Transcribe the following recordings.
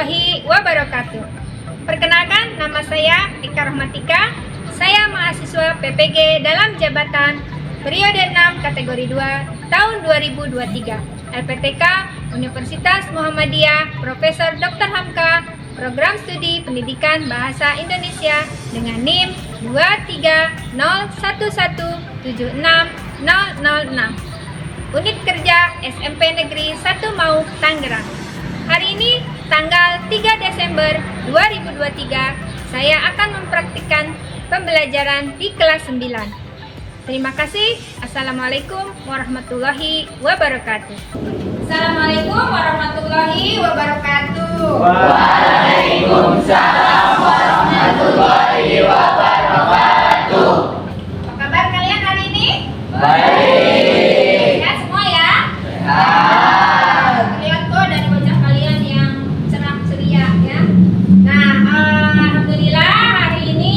warahmatullahi wabarakatuh. Perkenalkan, nama saya Eka Rahmatika. Saya mahasiswa PPG dalam jabatan periode 6 kategori 2 tahun 2023 LPTK Universitas Muhammadiyah Profesor Dr. Hamka, Program Studi Pendidikan Bahasa Indonesia dengan NIM 23011760006, Unit Kerja SMP Negeri 1 Mau, Tangerang. Hari ini tanggal 3 Desember 2023 saya akan mempraktikkan pembelajaran di kelas 9. Terima kasih. Assalamualaikum warahmatullahi wabarakatuh. Assalamualaikum warahmatullahi wabarakatuh. Waalaikumsalam warahmatullahi wabarakatuh. Apa kabar kalian hari ini? Baik. Sehat semua ya? Sehat. Terlihat kok dari wajah kalian yang cerah ceria ya. Nah, alhamdulillah hari ini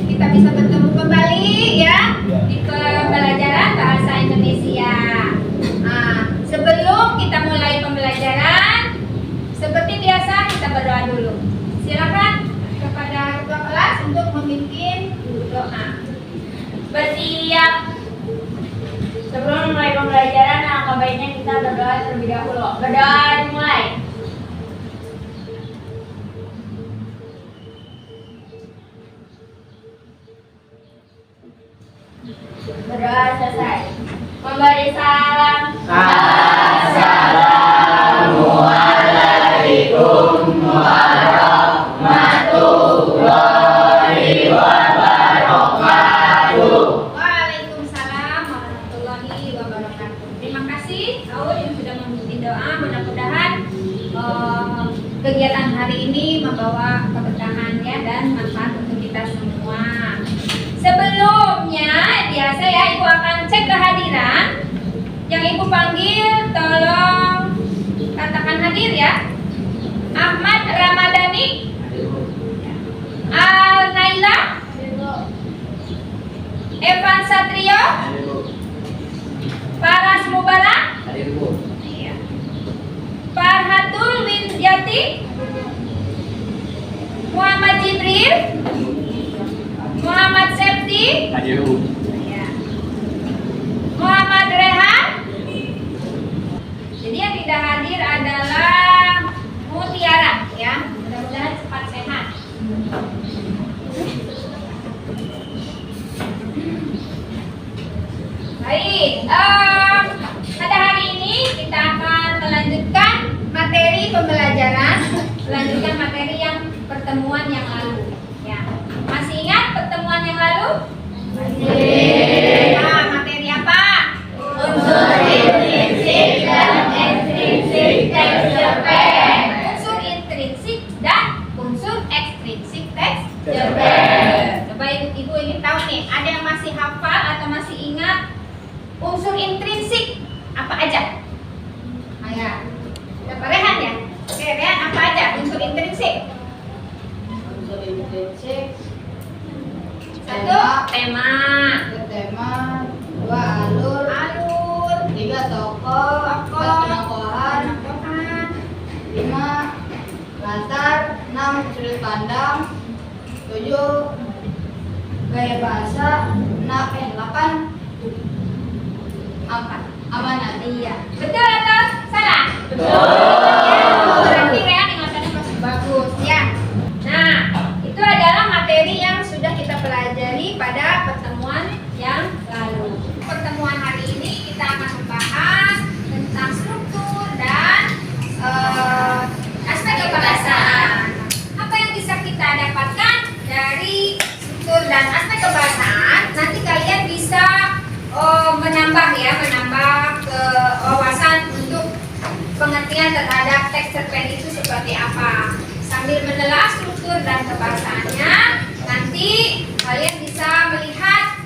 kita bisa bertemu kembali ya di pembelajaran bahasa Indonesia. Nah, sebelum kita mulai pembelajaran, seperti biasa kita berdoa dulu. Silakan kepada ketua kelas untuk memimpin doa. Bersiap. Sebelum mulai pembelajaran, alangkah baiknya kita berdoa terlebih dahulu. Berdoa dimulai. Berdoa selesai. Memberi salam. Assalamualaikum warahmatullahi wabarakatuh. Waalaikumsalam warahmatullahi wabarakatuh. Terima kasih Aul yang sudah memimpin doa. Mudah-mudahan kegiatan hari ini membawa keberkahan ya dan manfaat untuk kita semua. Sebelumnya biasa ya Ibu akan cek kehadiran. Yang Ibu panggil tolong katakan hadir ya. Ahmad Ramadhani, Al Naila, Evan Satrio, Faras Mubarak, Farhatul Winjati, Muhammad Jibril, Muhammad Septi, Muhammad Rehan. Jadi yang tidak hadir adalah Mutiara ya. Mudah-mudahan cepat sehat. Baik, pada hari ini kita akan melanjutkan materi pembelajaran, melanjutkan materi yang pertemuan yang lalu. Ya, masih ingat pertemuan yang lalu? Masih. Nah, materi apa? Unsur intrinsik dan ekstrinsik teks cerpen. Unsur intrinsik dan unsur ekstrinsik teks Cerpen. Coba ibu ingin tahu nih, ada yang masih hafal atau masih ingat unsur intrinsik apa aja? Ayo, dapat Rehan ya? Oke, Rehan apa aja unsur intrinsik? Unsur intrinsik. Satu, tema. Tema. Dua, alur. Alur. Tiga, tokoh. Tokohan. Tokohan. Lima, latar. Enam, sudut pandang. Tujuh, gaya bahasa. Delapan, amanat. Iya. Betul atau salah? Betul. Berarti Rehan ingatannya masih bagus ya. Nah, itu adalah materi yang sudah kita pelajari pada pertemuan yang lalu. Pertemuan hari ini kita akan membahas tentang struktur dan aspek kebahasaan. Apa yang bisa kita dapatkan dari struktur dan aspek kebahasaan? Nanti kalian bisa menambah wawasan untuk pengertian terhadap teks cerpen itu seperti apa. Sambil menelaah struktur dan kebahasaannya, nanti kalian bisa melihat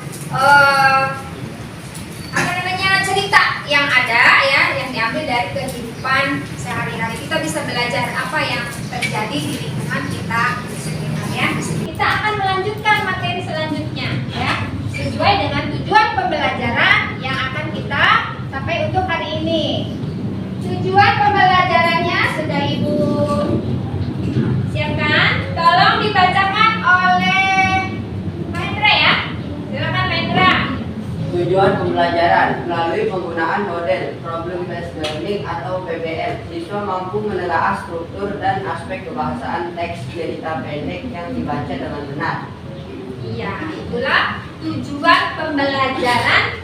cerita yang ada ya, yang diambil dari kehidupan sehari-hari. Kita bisa belajar apa yang terjadi di lingkungan kita sekitar ya. Kita akan melanjutkan materi selanjutnya ya, sesuai dengan tujuan pembelajaran yang akan kita sampai untuk hari ini. Tujuan pembelajarannya sudah Ibu Tujuan pembelajaran melalui penggunaan model Problem Based Learning atau PBL, siswa mampu menelaah struktur dan aspek kebahasaan teks cerita pendek yang dibaca dengan benar. Iya, itulah tujuan pembelajaran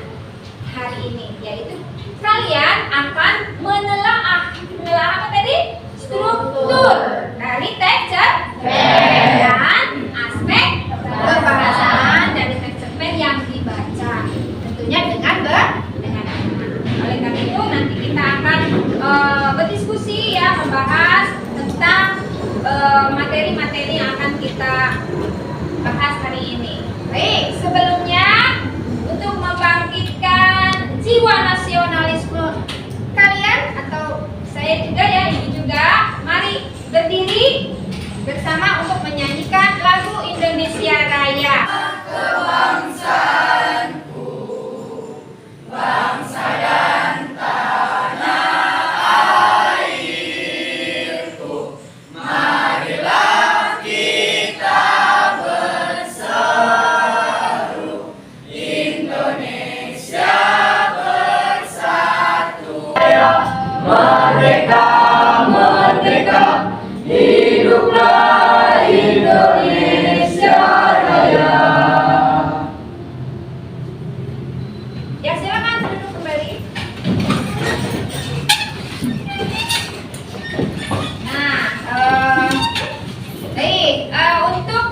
hari ini, yaitu kalian akan menelaah apa tadi? Struktur dari teks cerpen dan aspek kebahasaan dari teks cerpen yang dibaca. Tentunya dengan benar. Oleh karena itu nanti kita akan berdiskusi ya, membahas tentang materi-materi yang akan kita bahas hari ini. Baik, sebelumnya untuk membangkitkan jiwa nasionalisme kalian atau saya juga ya, ini juga, mari berdiri bersama untuk menyanyikan lagu Indonesia Raya. Kebangsaanku, bangsa dan tanah airku, marilah kita berseru, Indonesia bersatu. Merdeka, merdeka, hiduplah Indonesia Raya. Ya, silakan duduk kembali. Nah, baik, untuk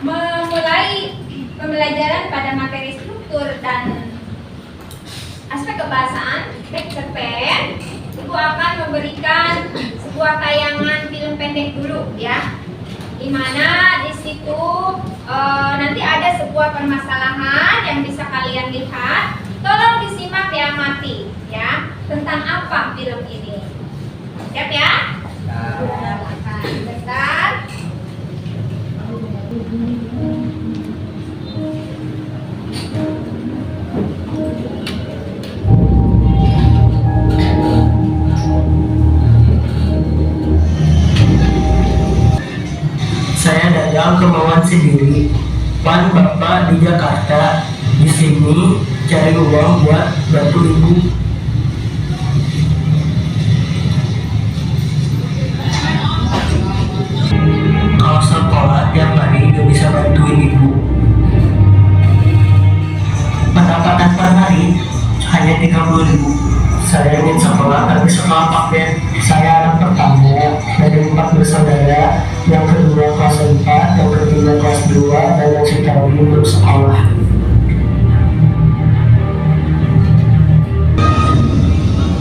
memulai pembelajaran pada materi struktur dan aspek kebahasaan teks cerpen, Ibu akan memberikan sebuah tayangan film pendek dulu ya, dimana di situ nanti ada sebuah permasalahan yang bisa kalian lihat. Tolong disimak diamati ya, tentang apa film ini. Siap ya? Bentar. Saya Dadang kemauan sendiri, pan bapak di Jakarta, di sini cari uang buat bantu ibu. Kalau sekolah tiap hari gak bisa bantuin ibu. Pendapatan per hari hanya 30.000. Saya ingin sekolah tapi sekolah paket. Saya anak pertama dari 4 bersaudara, yang kedua kelas 4, yang ketiga kelas 2, dan yang sejauh ini belum sekolah.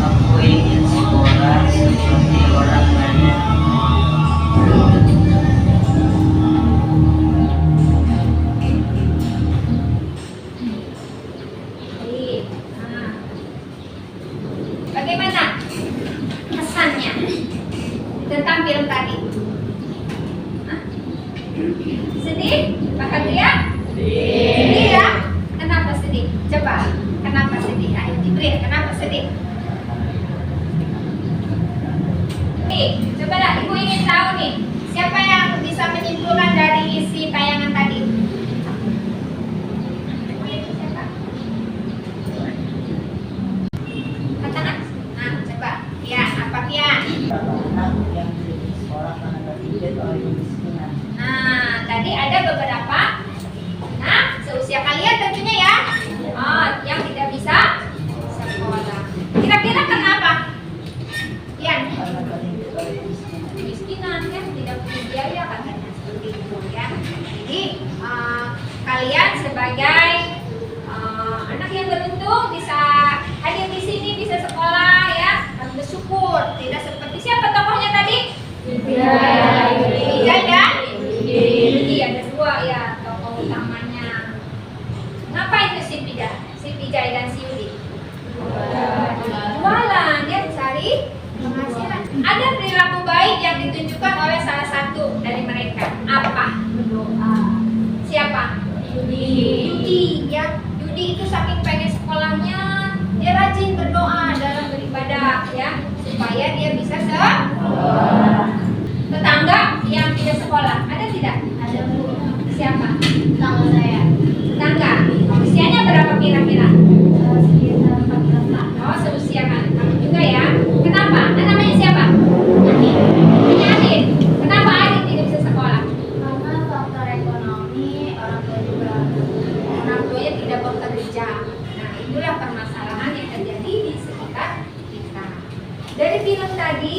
Aku ingin sekolah seperti orang lain. Baik. Nah, bagaimana kesannya tentang film tadi? Hah? Sedih? Bahagia? Sedih ya? Kenapa sedih? Coba, kenapa sedih? Ayo Jibril, kenapa sedih? Nih, cobalah Ibu ingin tahu nih, siapa yang bisa menyimpulkan dari isi tayangan tadi? Siapa? Katakan? Nah, coba. Ya, apa Kian? Anak yang di sekolah karena tertidur oleh kemiskinan. Nah, tadi ada beberapa. Nah, seusia kalian tentunya ya. Oh, yang tidak bisa sekolah. Kira-kira kenapa? Kian? Karena tertidur oleh kemiskinan. Kemiskinan kan tidak punya biaya katanya seperti itu ya. Jadi kalian sebagai anak yang beruntung bisa hadir di sini, bisa sekolah ya, harus bersyukur. Tidak seperti siapa tokohnya tadi? Wijaya dan Yudi. Ada dua ya tokoh utamanya. Ngapain tuh si Wijaya dan si Yudi? Jualan, dia cari penghasilan. Ada perilaku baik yang ditunjukkan oleh salah satu dari mereka. Apa? Berdoa. Siapa? Yudi ya. Yudi itu saking pengen sekolahnya, dia rajin berdoa dalam beribadah ya, supaya dia bisa sekolah. Tetangga yang tidak sekolah, ada tidak? Ada Bu. Siapa? Tetangga saya. Tetangga. Usianya berapa kira-kira? Sekitar 14 tahun. Oh, seusia kamu juga ya. Kenapa? Namanya siapa? Adit. Kenapa Adit tidak bisa sekolah? Karena faktor ekonomi, orang tua juga Orang tuanya tidak bekerja. Nah, itulah permasalahan yang terjadi di sekitar kita. Dari film tadi,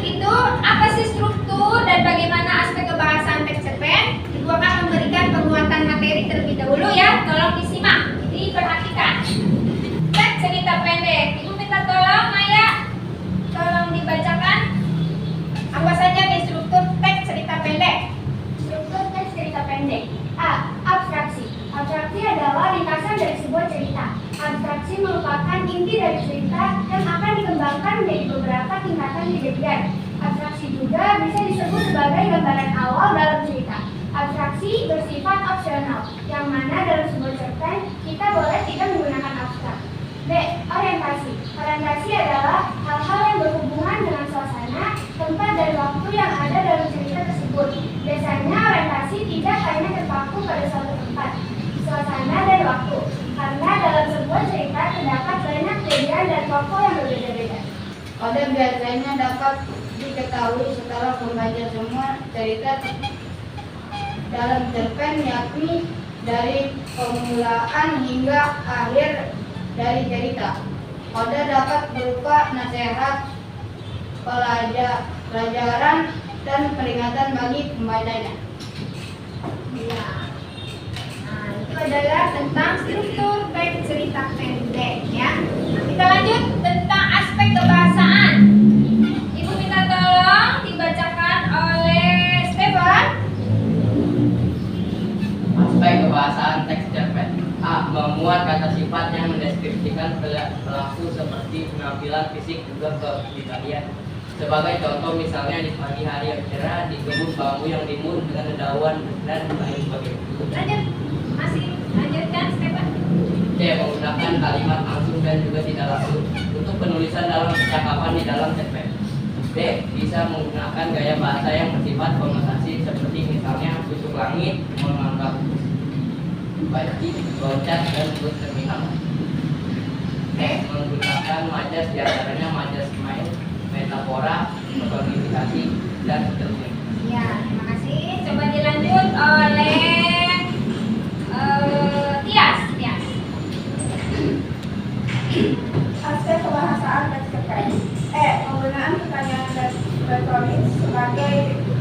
itu apa sih struktur dan bagaimana aspek kebahasaan teks cerpen? Ibu akan memberikan penguatan materi terlebih dahulu ya. Tolong disimak, diperhatikan. Teks cerita pendek. Ibu minta tolong, Maya. Tolong dibacakan. Apa saja nih struktur teks cerita pendek? struktur teks cerita pendek. A. Abstraksi. Abstraksi adalah ringkasan dari sebuah cerita. Abstraksi merupakan inti dari cerita yang akan dikembangkan menjadi beberapa tingkatan kejadian. Abstraksi juga bisa disebut sebagai gambaran awal dalam cerita. Abstraksi bersifat opsional, yang mana dalam sebuah cerpen kita boleh tidak menggunakan abstrak. B. Orientasi. Orientasi adalah hal-hal yang berhubungan dengan suasana, tempat, dan waktu yang ada dalam cerita tersebut. Biasanya orientasi tidak hanya terpaku pada suatu tempat, suasana, dan waktu, karena dalam sebuah cerita terdapat banyak kejadian dan tokoh yang berbeda-beda. Pada biasanya dapat diketahui setelah membaca semua cerita dalam cerpen, yakni dari permulaan hingga akhir dari cerita. Kode dapat berupa nasihat, pelajaran, dan peringatan bagi pembacanya. Ya. Nah, itu adalah tentang struktur teks cerita pendek ya. Nah, kita lanjut tentang aspek kebahasaan. Ibu minta tolong dibacakan oleh Stefan. Aspek kebahasaan teks cerpen. A. Memuat kata sifat yang mendeskripsikan pelaku seperti penampilan fisik juga kepribadian. Sebagai contoh misalnya di pagi hari yang cerah, di kebun bambu yang rimbun dengan dedaunan dan lain sebagainya. Lanjut. Masih lanjutkan Stefan. C. Menggunakan kalimat langsung dan juga tidak langsung untuk penulisan dalam percakapan di dalam cerpen. D. Bisa menggunakan gaya bahasa yang bersifat konotasi seperti misalnya busuk langit, menganggap baji, loncat, dan terminal. E. Menggunakan majas diantaranya majas main, metafora, personifikasi, dan seterusnya. Ya, terima kasih. Coba dilanjut oleh Tias. Tias. Aspek kebahasaan teks cerpen. E. Penggunaan pertanyaan retoris sebagai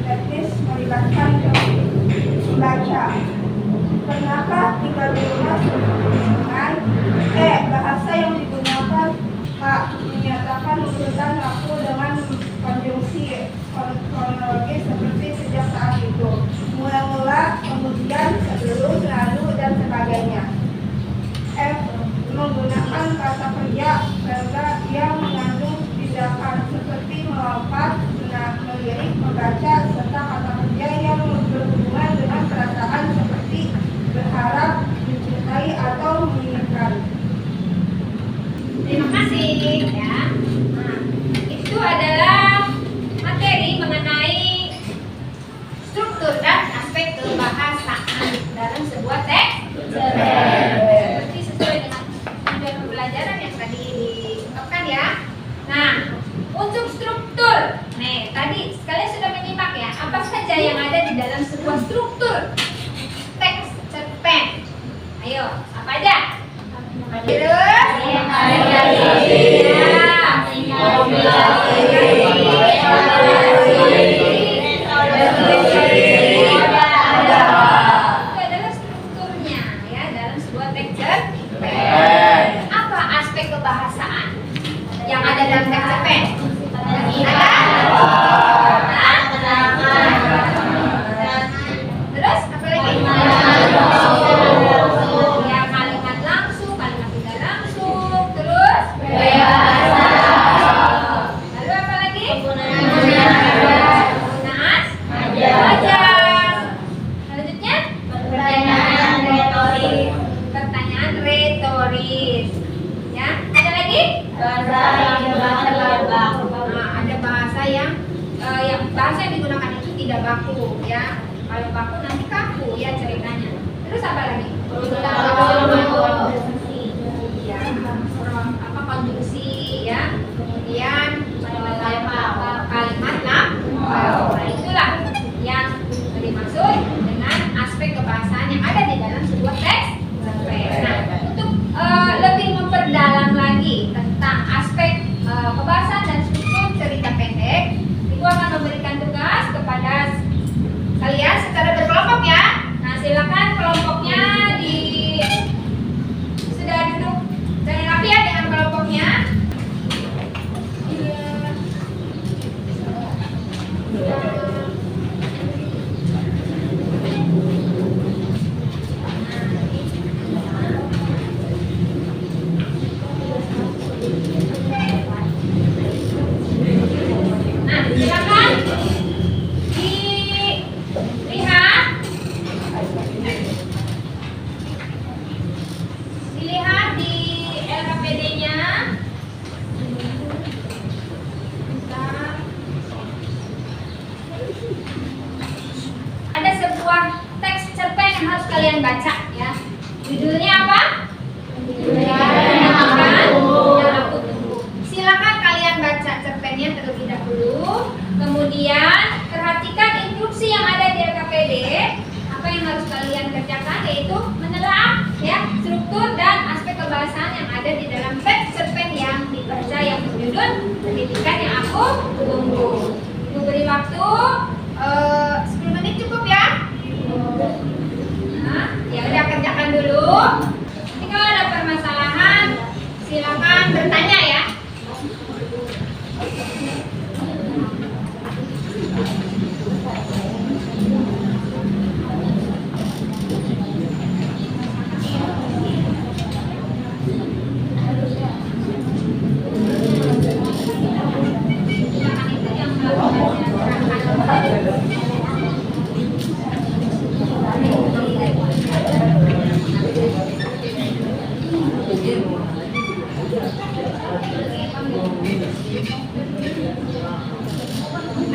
teknis melibatkan pembaca. Pernahkah tinggal di rumah dengan E. Bahasa yang digunakan H. Menyatakan urutan waktu dengan konjungsi kronologis seperti sejak saat itu, mula-mula, kemudian, sebelum, lalu, dan sebagainya. F. Menggunakan kata kerja verba yang mengandung tindakan seperti melompat, melirik, membaca, serta kata kerja yang berhubungan dengan perasaan seperti berharap, mencintai, atau menginginkan. Terima kasih ya. Nah, itu adalah materi mengenai struktur dan aspek kebahasaan dalam sebuah teks cerpen. Seperti sesuai dengan tujuan pembelajaran yang tadi diungkapkan ya. Nah, untuk struktur, nih tadi sekalian sudah menyimak ya. Apa saja yang ada di dalam sebuah struktur teks cerpen? Ayo, apa aja? Terus? Itu adalah strukturnya ya dalam sebuah teks cerpen. Apa aspek kebahasaan yang ada dalam teks cerpen? Terus apa lagi? Ya, kalimat langsung, kalimat tidak langsung. Terus? Lalu apa lagi? Penggunaan majas. Selanjutnya? Pertanyaan retoris. Ya, ada lagi? Nah, ada bahasa yang bahasa yang digunakan itu tidak baku ya. Kalau baku nanti kaku ya ceritanya. Terus apa lagi? dalam sebuah teks cerpen. Nah, untuk lebih memperdalam lagi tentang aspek pembahasan dan struktur cerita pendek, Ibu akan memberikan tugas kepada kalian secara berkelompok ya. Nah, silakan kelompoknya sudah duduk dan rapi ya dengan kelompoknya. Nah, silakan dilihat di LKPD-nya. Ada sebuah teks cerpen yang harus kalian baca ya. Judulnya apa? Yang aku tunggu. Silakan kalian baca cerpennya terlebih dahulu. Kemudian perhatikan instruksi yang ada di LKPD. Apa yang harus kalian kerjakan yaitu menelaah ya struktur dan aspek kebahasan yang ada di dalam teks cerpen yang dibaca yang berjudul Pendidikan Yang Aku Tunggu. Ibu beri waktu 10 menit cukup ya. Nah, ya udah kerjakan dulu. Nanti kalau ada permasalahan silakan bertanya ya.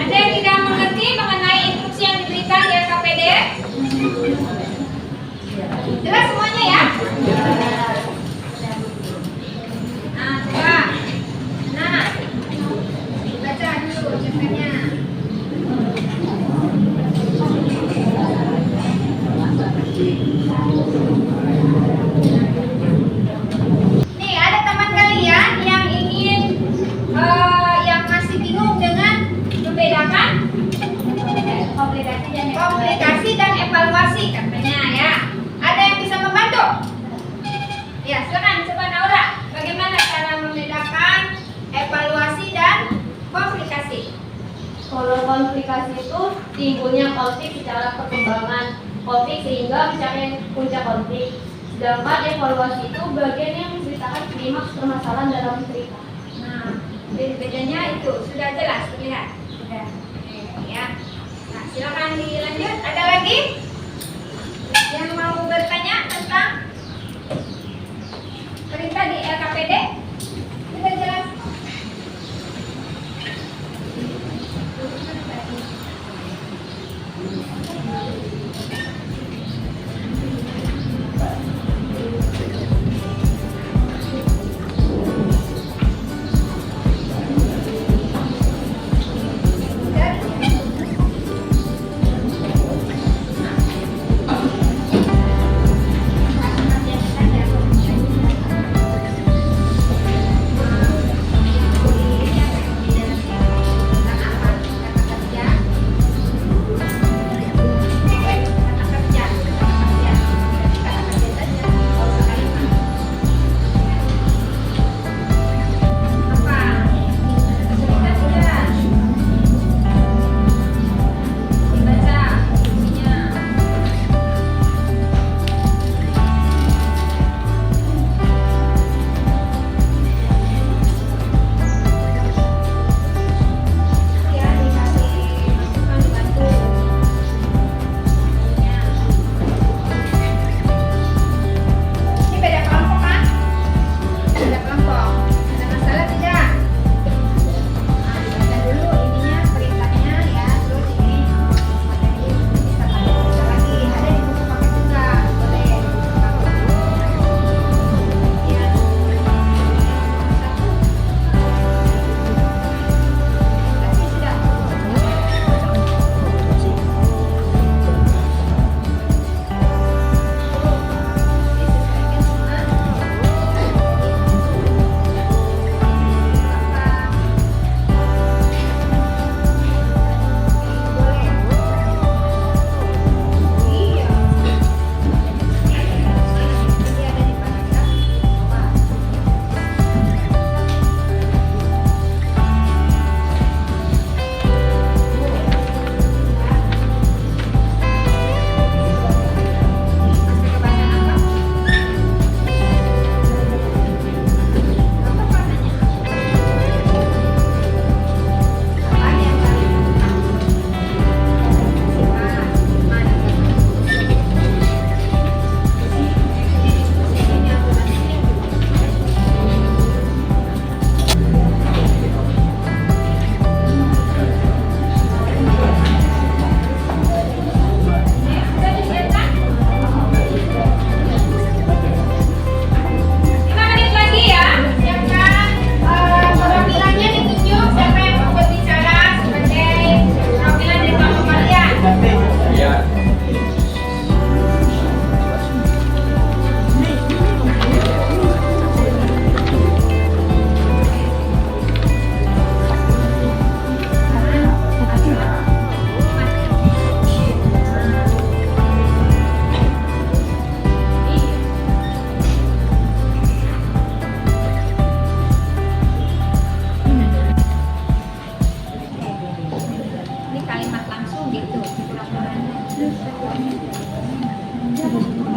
Ada yang tidak mengerti mengenai instruksi yang diberikan di LKPD? Jelas semuanya ya? Nah, coba. Nah, baca dulu cerpennya. Nih, ada teman kalian yang ingin yang masih bingung dengan membedakan komplikasi dan evaluasi katanya ya. Ada yang bisa membantu? Ya, silakan coba Naura. Bagaimana cara membedakan evaluasi dan komplikasi? Kalau komplikasi itu timbulnya konflik secara perkembangan konflik sehingga mencapai puncak konflik. Sedangkan evaluasi itu bagian yang menceritakan klimaks permasalahan dalam cerita. Nah, bedanya itu sudah jelas terlihat. Sudah. Ya. Nah, silakan dilanjut. Ada lagi yang mau bertanya tentang perintah di LKPD? Sudah jelas.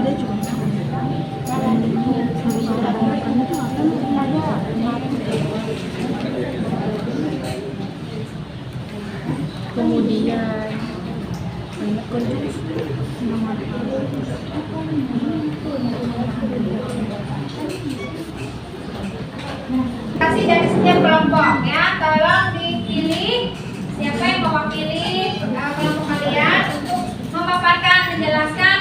Kemudian Kasih dari setiap kelompok ya, tolong dipilih siapa yang mewakili kelompok kalian untuk memaparkan, menjelaskan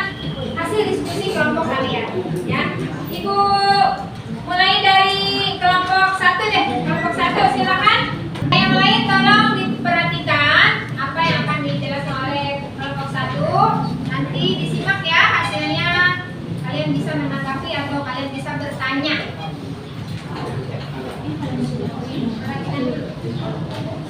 hasil diskusi kelompok kalian ya. Ibu mulai dari kelompok 1 deh, kelompok 1 silakan. Yang lain tolong diperhatikan apa yang akan dijelaskan oleh kelompok 1. Nanti disimak ya hasilnya, kalian bisa menanggapi atau kalian bisa bertanya.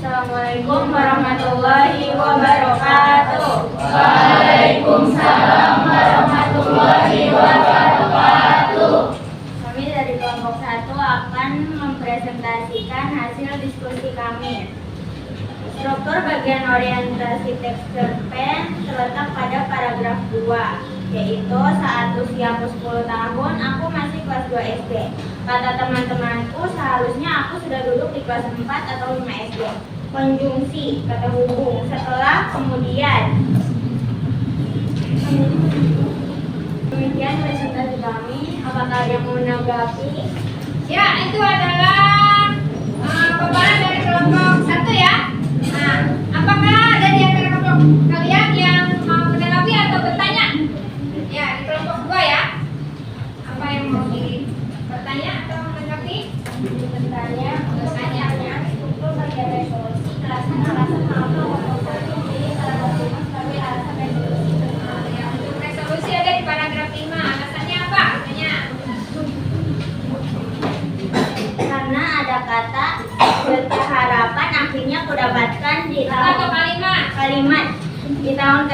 Assalamualaikum warahmatullahi wabarakatuh. Waalaikumsalam warahmatullahi wabarakatuh. Kami dari kelompok 1 akan mempresentasikan hasil diskusi kami. Struktur bagian orientasi teks cerpen terletak pada paragraf 2, yaitu saat usiaku 10 tahun, aku masih kelas 2 SD. Kata teman-temanku, seharusnya aku sudah duduk di kelas 4 atau 5 SD. Konjungsi, kata hubung, setelah, kemudian. Demikian presentasi kami. Apakah ada yang mau menanggapi? Ya, itu adalah paparan dari kelompok 1 ya. Nah, apakah ada di antara kelompok kalian yang mau menanggapi atau bertanya? Ya, di kelompok 2 ya. Apa yang mau bertanya atau menanggapi? Bertanya, Bertanya. struktur bagian resolusi, alasan mengapa memilih salah satu sebagai alasan resolusi. Ya, untuk resolusi ada di paragraf 5. Alasannya apa? Katanya. Karena ada kata berharapan akhirnya kudapatkan di Atau tahun kalimat. di tahun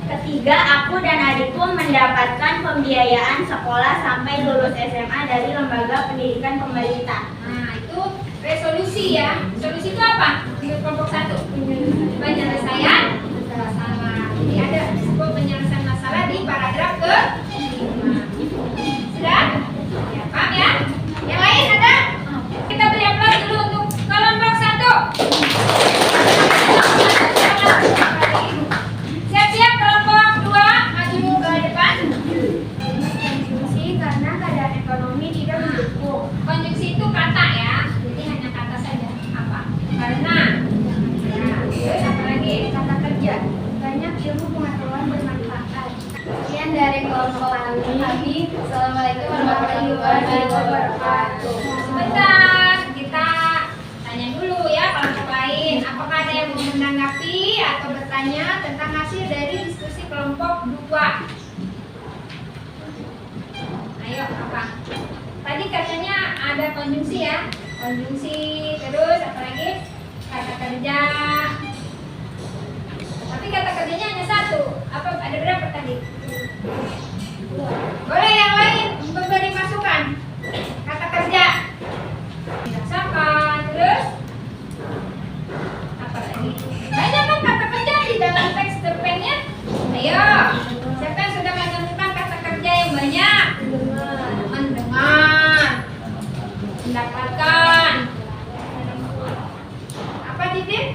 ketiga aku dan adikku mendapatkan pembiayaan sekolah sampai lulus SMA dari lembaga pendidikan pemerintah. Nah, itu resolusi ya. Resolusi itu apa? Di kelompok 1. Penyelesaian masalah. Jadi ada disebut penyelesaian masalah di paragraf ke-5. Sudah? Ya, paham ya? Yang lain ada? Kita beri aplaus dulu untuk kelompok 1. Siap-siap kelompok 2 maju ke depan. Konjungsi karena keadaan ekonomi tidak mendukung. Konjungsi itu kata ya. Jadi hanya kata saja. Apa? Karena. Ya, terus apa lagi? Kata kerja, banyak ilmu pengetahuan bermanfaat. Sekian dari kelompok kami. Assalamualaikum warahmatullahi wabarakatuh. Sebentar, kita tanya dulu ya kelompok lain. Apakah ada yang mau menanggapi atau bertanya tentang hasil dari diskusi kelompok 2? Ayo, apa? Tadi katanya ada konjungsi ya. Konjungsi, terus apa lagi? Kata kerja. Tapi kata kerjanya hanya 1. Apa ada berapa tadi? Boleh yang lain untuk beri masukan. Kata kerja dirasakan, terus apa lagi? Banyak kan kata kerja di dalam teks cerpennya. Ayo, siapa yang sudah menemukan kata kerja yang banyak? Mendengar, mendapatkan. Apa Jibril?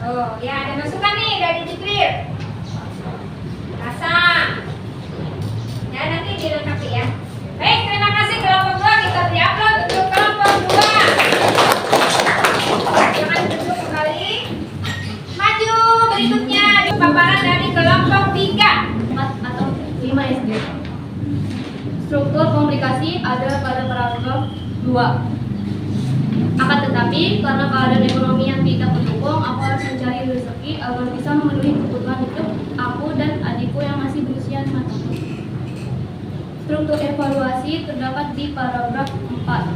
Oh, ya ada masukan nih dari Jibril. Rasa. Ya nanti dilengkapi ya. Baik, terima kasih kelompok 2. Kita beri aplaus untuk kelompok 2. Jangan duduk kembali. Maju berikutnya di paparan dari kelompok 3. 4 atau 5 SD. Struktur komunikasi ada pada paragraf 2. Akan tetapi, karena keadaan ekonomi yang tidak mendukung, aku harus mencari rezeki agar bisa memenuhi kebutuhan hidup aku dan adikku yang masih berusia 5 tahun. Struktur evaluasi terdapat di paragraf 4.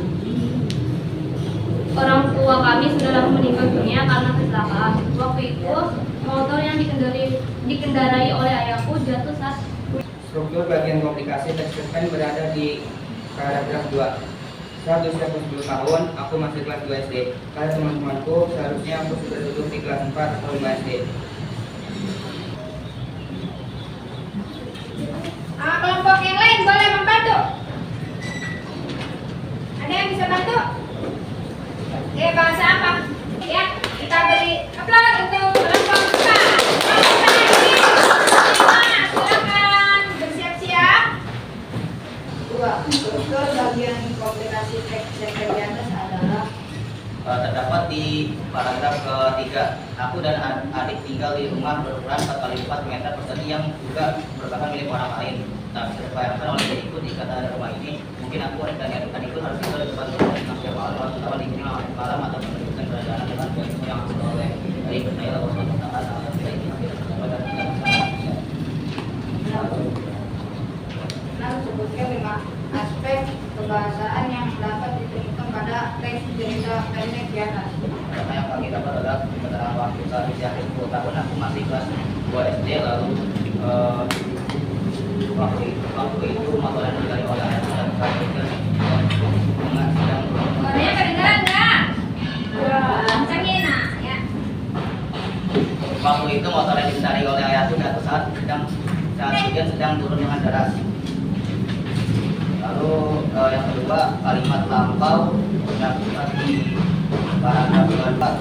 Orang tua kami sudah lama meninggal dunia karena kecelakaan. Waktu itu, motor yang dikendarai oleh ayahku jatuh saat Struktur bagian komunikasi teks cerpen berada di paragraf 2. Saat usiaku 10 tahun, aku masih kelas 2 SD. Kata teman-temanku, seharusnya aku sudah duduk di kelas 4 atau 5 SD. Kelompok 2. Struktur bagian komplikasi teks yang di atas adalah terdapat di paragraf ketiga. Aku dan adik tinggal di rumah berukuran 4 kali 4 meter persegi yang juga merupakan milik orang lain. Tak bisa dibayangkan oleh diriku di kata rumah ini. Mungkin aku dan adik-adikku harus tinggal di depan rumah yang setiap malam harus ketahuan di sini malam atau menunjukkan keberadaan dengan yang dimaksud oleh dari bernilai lalu mengatakan hal tidak ini kepada kita. Lalu sebutkan 5 aspek kebahasaan yang dapat ditemukan pada teks cerita pendek di atas. Karena yang kami dapat adalah keterangan waktu saat usia 10 tahun aku masih kelas 2 SD lalu waktu itu makanan dari oleh ayah dan kakek dengan sedang Suaranya kedengeran nggak? Kencangin nah, ya. waktu itu motor yang dicari oleh ayahku jatuh saat hujan sedang turun dengan deras. Lalu yang kedua kalimat lampau terdapat di paragraf keempat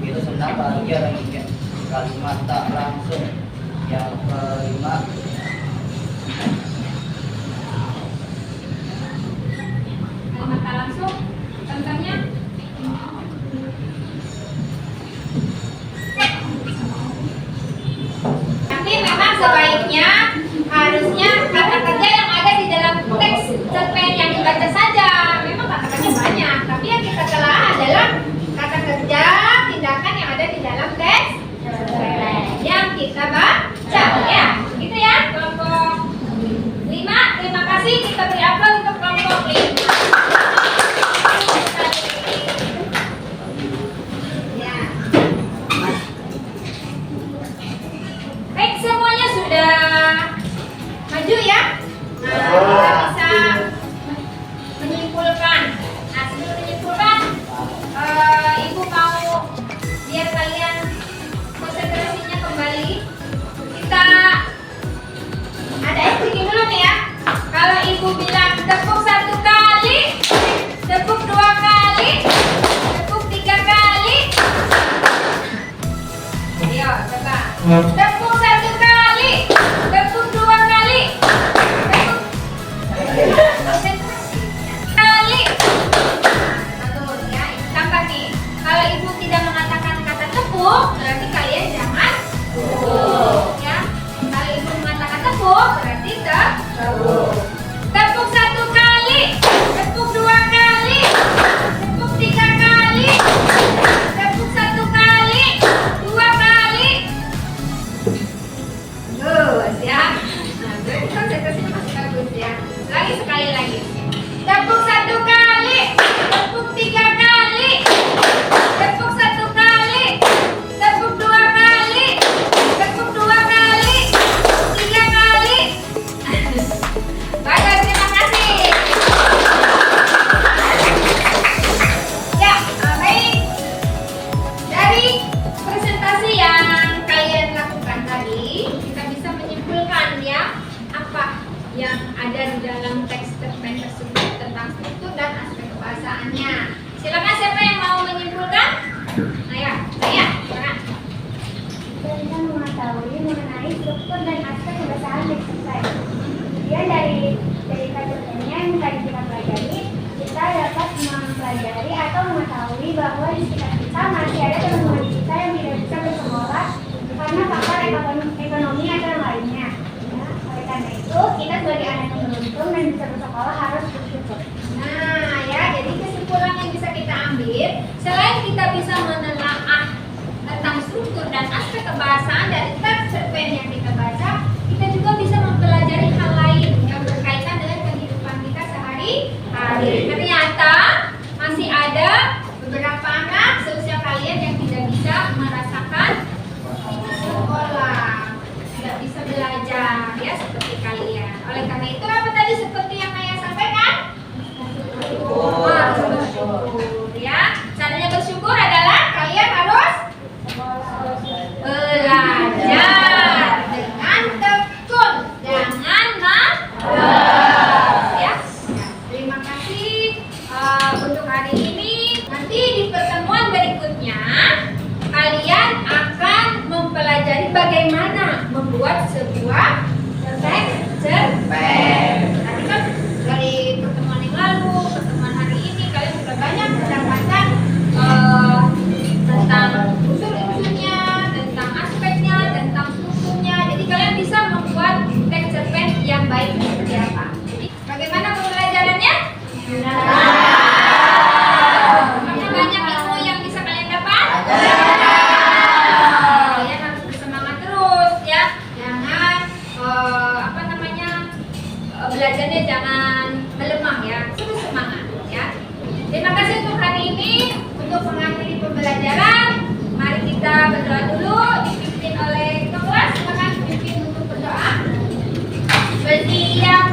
itu senang bahagia dan ingin. Kalimat tak langsung yang kelima Kalimat tak langsung, contohnya tapi memang sebaiknya harusnya kata kerja yang ada di dalam teks cerpen yang dibaca saja. Memang kata kerja banyak, tapi yang kita telah adalah kata kerja tindakan yang ada di dalam teks cerpen yang kita baca, ya. Gitu ya, kelompok 5. Terima kasih, kita beri aplaus untuk kelompok 5. Ya. Baik, semuanya sudah maju ya. Nah, kita bisa menyimpulkan. Nah, sebelum menyimpulkan, Ibu mau biar kalian konsentrasinya kembali. Kita ada acting dulu nih ya. Kalau Ibu bilang tepuk 1 kali, tepuk 2 kali, tepuk 3 kali. Ayo, coba. Tepuk 1 kali, tepuk 2 kali, tepuk konsentrasi kali. Bagus ya. Tambah nih. Kalau Ibu tidak mengatakan kata tepuk, berarti kalian jangan tepuk ya. Kalau Ibu mengatakan tepuk, berarti tepuk. Tepuk 1 kali, tepuk 2 kali, tepuk 3 kali, tepuk 1 kali, 2 kali. Bagus ya. Nah, berarti konsentrasinya masih bagus ya. Lagi sekali lagi. Tepuk 1 kali, tepuk 3 kali, tepuk 1 kali, tepuk 2 kali, tepuk 2 kali, 3 kali. Bagus, terima kasih. Ya, baik. Dari presentasi yang kalian lakukan tadi, kita bisa menyimpulkan ya apa yang ada di dalam teks cerpen tersebut tentang struktur dan aspek kebahasaannya. Silakan siapa yang mau menyimpulkan? Ayo, saya. Silakan. Kita bisa mengetahui mengenai struktur dan aspek kebahasaan teks cerpen. Kemudian dari cerpennya yang tadi kita pelajari, kita dapat mempelajari atau mengetahui bahwa di sekitar kita masih ada teman-teman kita yang tidak bisa bersekolah karena faktor ekonomi atau yang lainnya. Ya, oleh karena itu, kita sebagai anak yang beruntung dan bisa bersekolah harus bersyukur. Nah, ya, jadi kesimpulan yang bisa kita ambil, selain kita bisa menelaah tentang struktur dan aspek kebahasaan dari teks cerpen yang kita baca, kita juga bisa mempelajari hal lain yang berkaitan dengan kehidupan kita sehari-hari. Ternyata masih ada beberapa anak seusia kalian yang tidak bisa merasakan sekolah, tidak bisa belajar ya seperti kalian. Oleh karena itu pokoknya jangan melemah ya, terus semangat ya. Terima kasih untuk hari ini. Untuk mengakhiri pembelajaran, mari kita berdoa dulu, dipimpin oleh ketua kelas. Silakan pimpin untuk berdoa. Bersiap.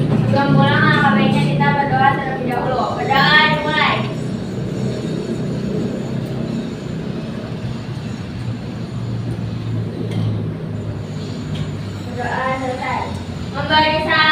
Sebelum pulang, alangkah baiknya kita berdoa terlebih dahulu. Berdoa dimulai. Berdoa selesai. Memberi salam